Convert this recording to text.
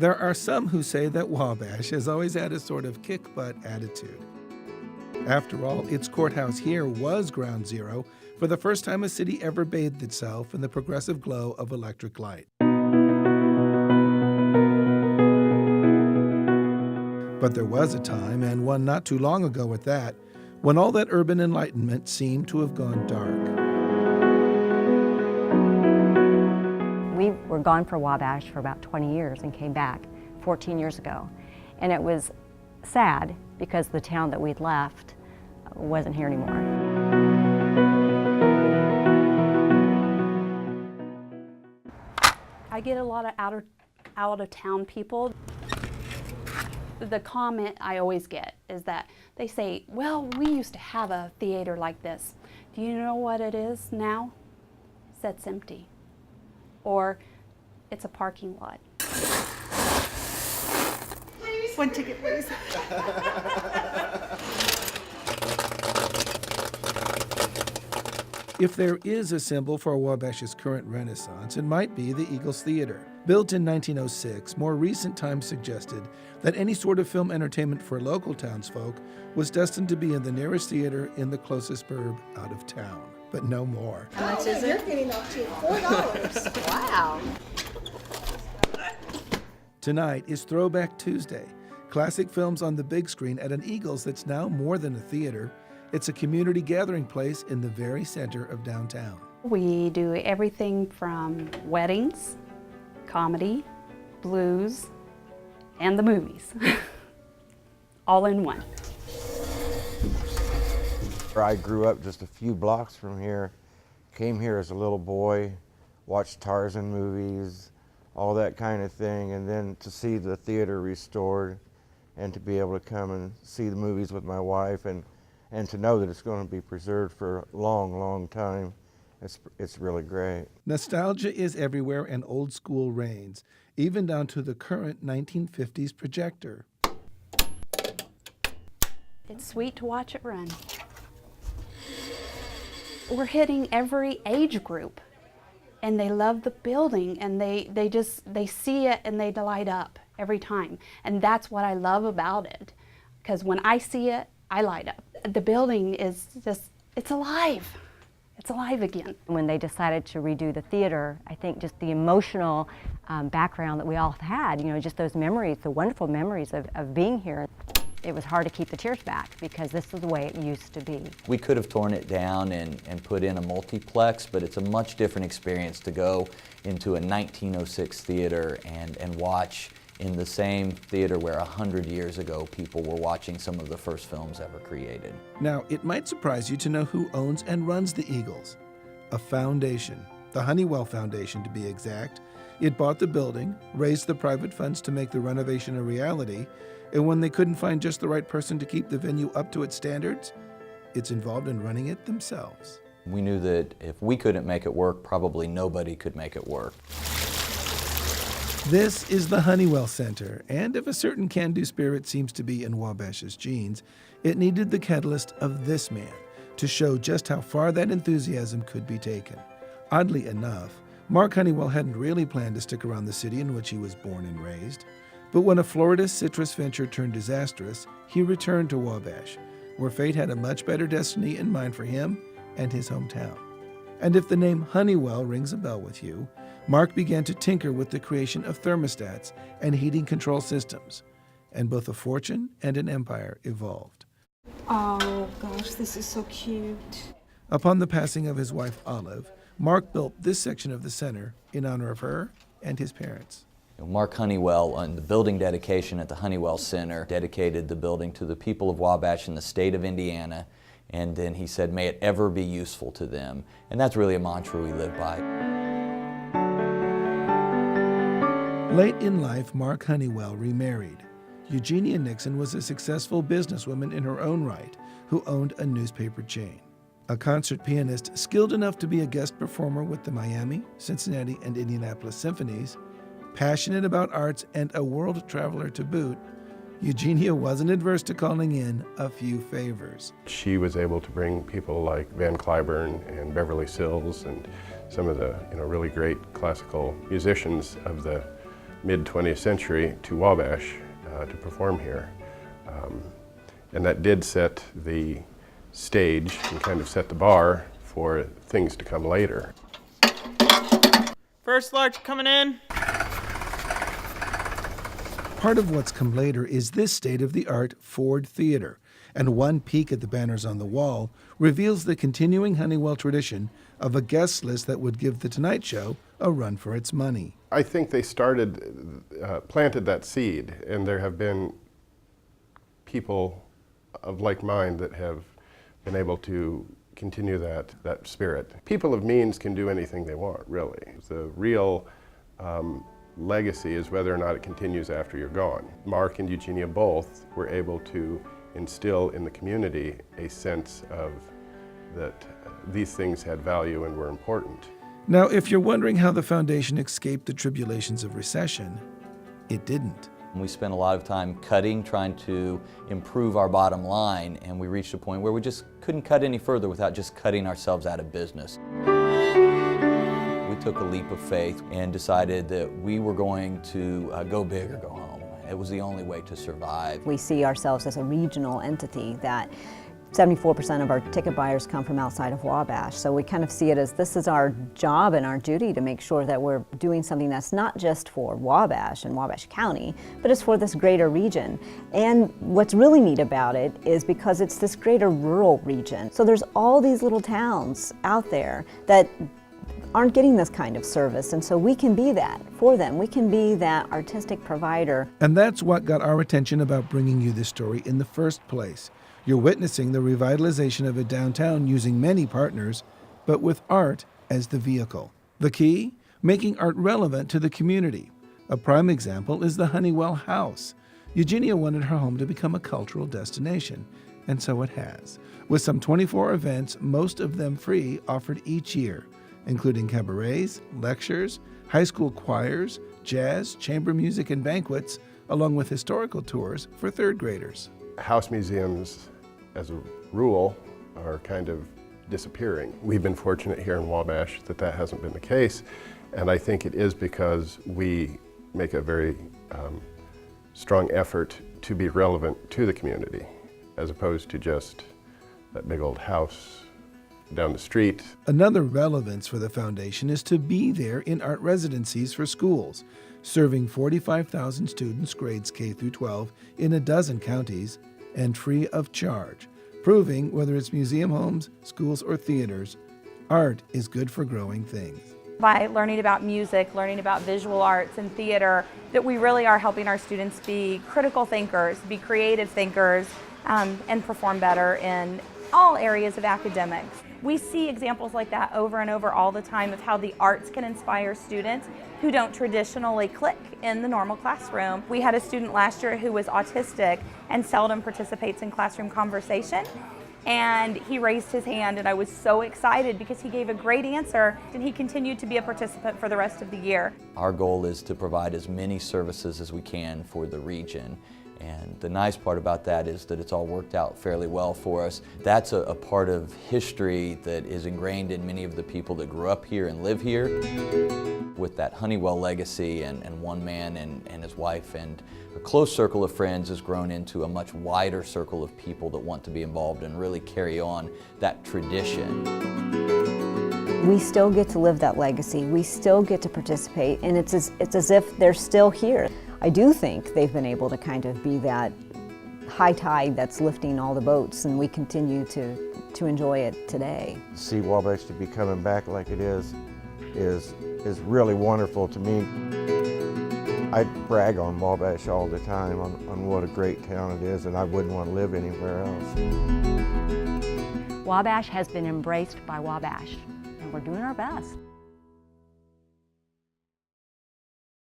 There are some who say that Wabash has always had a sort of kick-butt attitude. After all, its courthouse here was ground zero for the first time a city ever bathed itself in the progressive glow of electric light. But there was a time, and one not too long ago at that, when all that urban enlightenment seemed to have gone dark. We were gone for Wabash for about 20 years and came back 14 years ago. And it was sad because the town that we'd left wasn't here anymore. I get a lot of out of town people. The comment I always get is that they say, well, we used to have a theater like this. Do you know what it is now? It's empty. Or it's a parking lot. Please. One ticket, please. If there is a symbol for Wabash's current renaissance, it might be the Eagles Theater. Built in 1906, more recent times suggested that any sort of film entertainment for local townsfolk was destined to be in the nearest theater in the closest burb out of town. But no more. How much is it? You're getting off cheap. $4. Wow. Tonight is Throwback Tuesday. Classic films on the big screen at an Eagles that's now more than a theater. It's a community gathering place in the very center of downtown. We do everything from weddings, comedy, blues, and the movies. All in one. I grew up just a few blocks from here, came here as a little boy, watched Tarzan movies, all that kind of thing, and then to see the theater restored and to be able to come and see the movies with my wife and to know that it's going to be preserved for a long, long time, it's really great. Nostalgia is everywhere and old school reigns, even down to the current 1950s projector. It's sweet to watch it run. We're hitting every age group, and they love the building, and they see it and they light up every time. And that's what I love about it, because when I see it, I light up. The building is just, it's alive. It's alive again. When they decided to redo the theater, I think just the emotional background that we all had, you know, just those memories, the wonderful memories of being here. It was hard to keep the tears back because this is the way it used to be. We could have torn it down and put in a multiplex, but it's a much different experience to go into a 1906 theater and watch in the same theater where 100 years ago people were watching some of the first films ever created. Now, it might surprise you to know who owns and runs the Eagles. A foundation, the Honeywell Foundation to be exact. It bought the building, raised the private funds to make the renovation a reality, and when they couldn't find just the right person to keep the venue up to its standards, it's involved in running it themselves. We knew that if we couldn't make it work, probably nobody could make it work. This is the Honeywell Center, and if a certain can-do spirit seems to be in Wabash's genes, it needed the catalyst of this man to show just how far that enthusiasm could be taken. Oddly enough, Mark Honeywell hadn't really planned to stick around the city in which he was born and raised, but when a Florida citrus venture turned disastrous, he returned to Wabash, where fate had a much better destiny in mind for him and his hometown. And if the name Honeywell rings a bell with you, Mark began to tinker with the creation of thermostats and heating control systems, and both a fortune and an empire evolved. Oh gosh, this is so cute. Upon the passing of his wife Olive, Mark built this section of the center in honor of her and his parents. Mark Honeywell, on the building dedication at the Honeywell Center, dedicated the building to the people of Wabash in the state of Indiana, and then he said, may it ever be useful to them. And that's really a mantra we live by. Late in life, Mark Honeywell remarried. Eugenia Nixon was a successful businesswoman in her own right who owned a newspaper chain. A concert pianist skilled enough to be a guest performer with the Miami, Cincinnati, and Indianapolis symphonies, passionate about arts and a world traveler to boot, Eugenia wasn't adverse to calling in a few favors. She was able to bring people like Van Cliburn and Beverly Sills and some of the really great classical musicians of the mid-20th century to Wabash to perform here. And that did set the stage and kind of set the bar for things to come later. First large coming in. Part of what's come later is this state-of-the-art Ford Theater, and one peek at the banners on the wall reveals the continuing Honeywell tradition of a guest list that would give The Tonight Show a run for its money. I think they planted that seed, and there have been people of like mind that have been able to continue that spirit. People of means can do anything they want, really. The real legacy is whether or not it continues after you're gone. Mark and Eugenia both were able to instill in the community a sense of that these things had value and were important. Now, if you're wondering how the foundation escaped the tribulations of recession, it didn't. We spent a lot of time cutting, trying to improve our bottom line, and we reached a point where we just couldn't cut any further without just cutting ourselves out of business. We took a leap of faith and decided that we were going to go big or go home. It was the only way to survive. We see ourselves as a regional entity that 74% of our ticket buyers come from outside of Wabash, so we kind of see it as this is our job and our duty to make sure that we're doing something that's not just for Wabash and Wabash County, but it's for this greater region. And what's really neat about it is because it's this greater rural region, so there's all these little towns out there that aren't getting this kind of service, and so we can be that for them. We can be that artistic provider. And that's what got our attention about bringing you this story in the first place. You're witnessing the revitalization of a downtown using many partners, but with art as the vehicle. The key? Making art relevant to the community. A prime example is the Honeywell House. Eugenia wanted her home to become a cultural destination, and so it has, with some 24 events, most of them free, offered each year, including cabarets, lectures, high school choirs, jazz, chamber music, and banquets, along with historical tours for third graders. House museums, as a rule, are kind of disappearing. We've been fortunate here in Wabash that that hasn't been the case, and I think it is because we make a very strong effort to be relevant to the community, as opposed to just that big old house down the street. Another relevance for the foundation is to be there in art residencies for schools, serving 45,000 students grades K through 12 in a dozen counties, and free of charge, proving whether it's museum homes, schools, or theaters, art is good for growing things. By learning about music, learning about visual arts and theater, that we really are helping our students be critical thinkers, be creative thinkers, and perform better in all areas of academics. We see examples like that over and over all the time of how the arts can inspire students who don't traditionally click in the normal classroom. We had a student last year who was autistic and seldom participates in classroom conversation, and he raised his hand, and I was so excited because he gave a great answer, and he continued to be a participant for the rest of the year. Our goal is to provide as many services as we can for the region. And the nice part about that is that it's all worked out fairly well for us. That's a part of history that is ingrained in many of the people that grew up here and live here. With that Honeywell legacy and one man and his wife and a close circle of friends has grown into a much wider circle of people that want to be involved and really carry on that tradition. We still get to live that legacy. We still get to participate, and it's as if they're still here. I do think they've been able to kind of be that high tide that's lifting all the boats, and we continue to enjoy it today. See Wabash to be coming back like it is really wonderful to me. I brag on Wabash all the time on what a great town it is, and I wouldn't want to live anywhere else. Wabash has been embraced by Wabash, and we're doing our best.